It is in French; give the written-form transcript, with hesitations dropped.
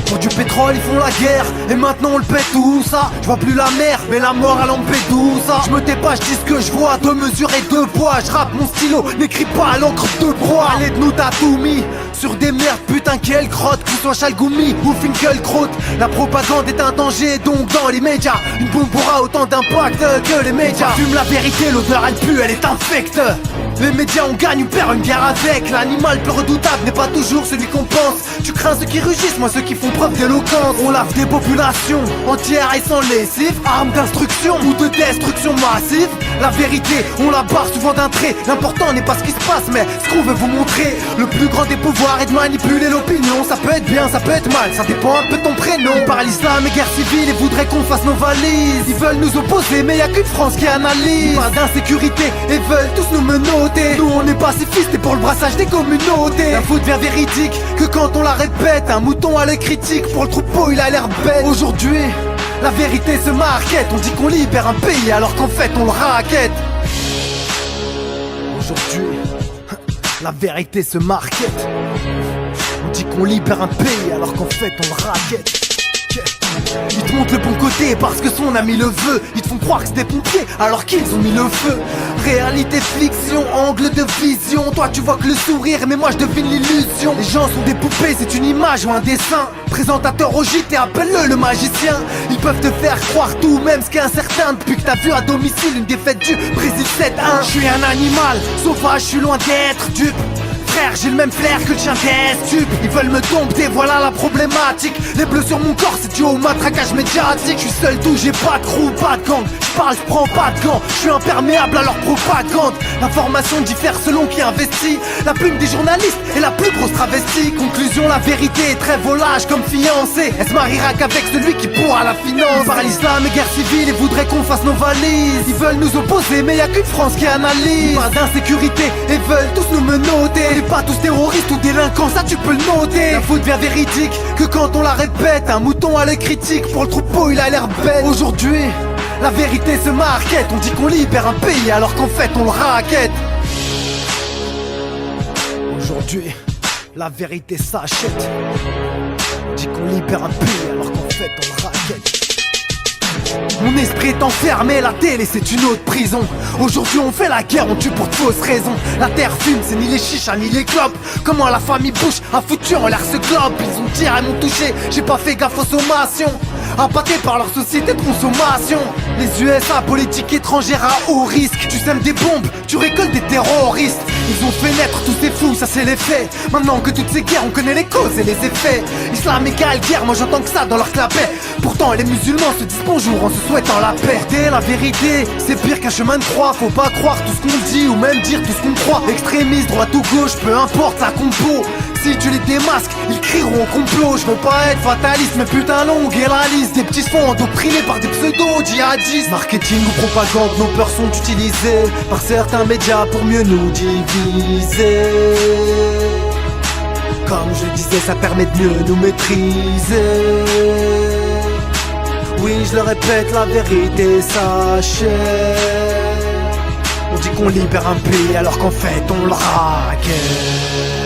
Pour du pétrole ils font la guerre, et maintenant on le pète tout ça. Je vois plus la mer, mais la mort à Lampedusa. Je me tais pas, je dis ce que je vois, 2 mesures et 2 poids. Je rappe mon stylo, n'écris pas à l'encre de bois. Allez de nous t'as tout mis sur des merdes, putain quelle crotte. Que ce soit Chalgoumi ou Finkielkraut, la propagande est un danger, donc dans les médias une bombe aura autant d'impact que les médias. Fume la vérité, l'odeur elle pue, elle est infecte. Les médias on gagne ou perd une guerre avec. L'animal plus redoutable n'est pas toujours celui qu'on pense. Tu crains ceux qui rugissent, moi ceux qui font preuve d'éloquence. On lave des populations entières et sans lessive, armes d'instruction ou de destruction massive. La vérité, on la barre souvent d'un trait. L'important n'est pas ce qui se passe, mais ce qu'on veut vous montrer. Le plus grand des pouvoirs est de manipuler l'opinion. Ça peut être bien, ça peut être mal, ça dépend un peu de ton prénom. Ils parlent islam et guerre civile et voudraient qu'on fasse nos valises. Ils veulent nous opposer, mais y'a qu'une France qui analyse. Ils parlent d'insécurité et veulent tous nous menotter. Nous on est pacifistes et pour le brassage des communautés. L'info devient véridique que quand on la répète. Un mouton à l'œil critique, pour le troupeau il a l'air bête. Aujourd'hui, la vérité se market. On dit qu'on libère un pays alors qu'en fait on le raquette. Aujourd'hui, la vérité se market. On dit qu'on libère un pays alors qu'en fait on le raquette. Ils te montrent le bon côté parce que son ami le veut. Ils te font croire que c'est des pompiers alors qu'ils ont mis le feu. Réalité, fiction, angle de vision. Toi tu vois que le sourire mais moi je devine l'illusion. Les gens sont des poupées, c'est une image ou un dessin. Présentateur au JT, appelle-le le magicien. Ils peuvent te faire croire tout, même ce qui est incertain. Depuis que t'as vu à domicile une défaite du Brésil 7-1. Je suis un animal sauvage, je suis loin d'être dupe. J'ai le même flair que le chien stup. Ils veulent me dompter, voilà la problématique. Les bleus sur mon corps, c'est dû au matraquage médiatique. Je suis seul d'où j'ai pas de crew, pas de gang. Je parle, je prends pas de gants. Je suis imperméable à leur propagande. L'information diffère selon qui investit. La plume des journalistes est la plus grosse travestie. Conclusion, la vérité est très volage comme fiancée. Elle se mariera qu'avec celui qui pourra la finance. Par l'islam et guerre civile et voudraient qu'on fasse nos valises. Ils veulent nous opposer mais y'a qu'une France qui analyse. Pas d'insécurité et veulent tous nous menotter. Pas tous terroristes ou délinquants, ça tu peux le noter. L'info devient véridique que quand on la répète. Un mouton à l'œil critique, pour le troupeau il a l'air bête. Aujourd'hui, la vérité se market. On dit qu'on libère un pays alors qu'en fait on le raquette. Aujourd'hui, la vérité s'achète. On dit qu'on libère un pays alors qu'en fait on le raquette. Mon esprit est enfermé, la télé c'est une autre prison. Aujourd'hui on fait la guerre, on tue pour de fausses raisons. La terre fume, c'est ni les chichas ni les clopes. Comment la famille bouge, un foutu en l'air se globe. Ils ont tiré, m'ont touché, j'ai pas fait gaffe aux sommations. Appâtés par leur société de consommation. Les USA, politique étrangère à haut risque. Tu sèmes des bombes, tu récoltes des terroristes. Ils ont fait naître tous ces fous, ça c'est les faits. Maintenant que toutes ces guerres, on connaît les causes et les effets. Islam égale guerre, moi j'entends que ça dans leur clapet. Pourtant les musulmans se disent bonjour en se souhaitant la paix. Porter la vérité, c'est pire qu'un chemin de croix. Faut pas croire tout ce qu'on dit ou même dire tout ce qu'on croit. Extrémiste, droite ou gauche, peu importe la compo. Si tu les démasques, ils crieront au complot. Je veux pas être fataliste, mais putain longue est la liste. Des petits se font endoctrinés par des pseudo-djihadistes. Marketing ou propagande, nos peurs sont utilisées par certains médias pour mieux nous diviser. Comme je disais, ça permet de mieux nous maîtriser. Oui, je le répète, la vérité s'achète. On dit qu'on libère un pays alors qu'en fait on le raquette.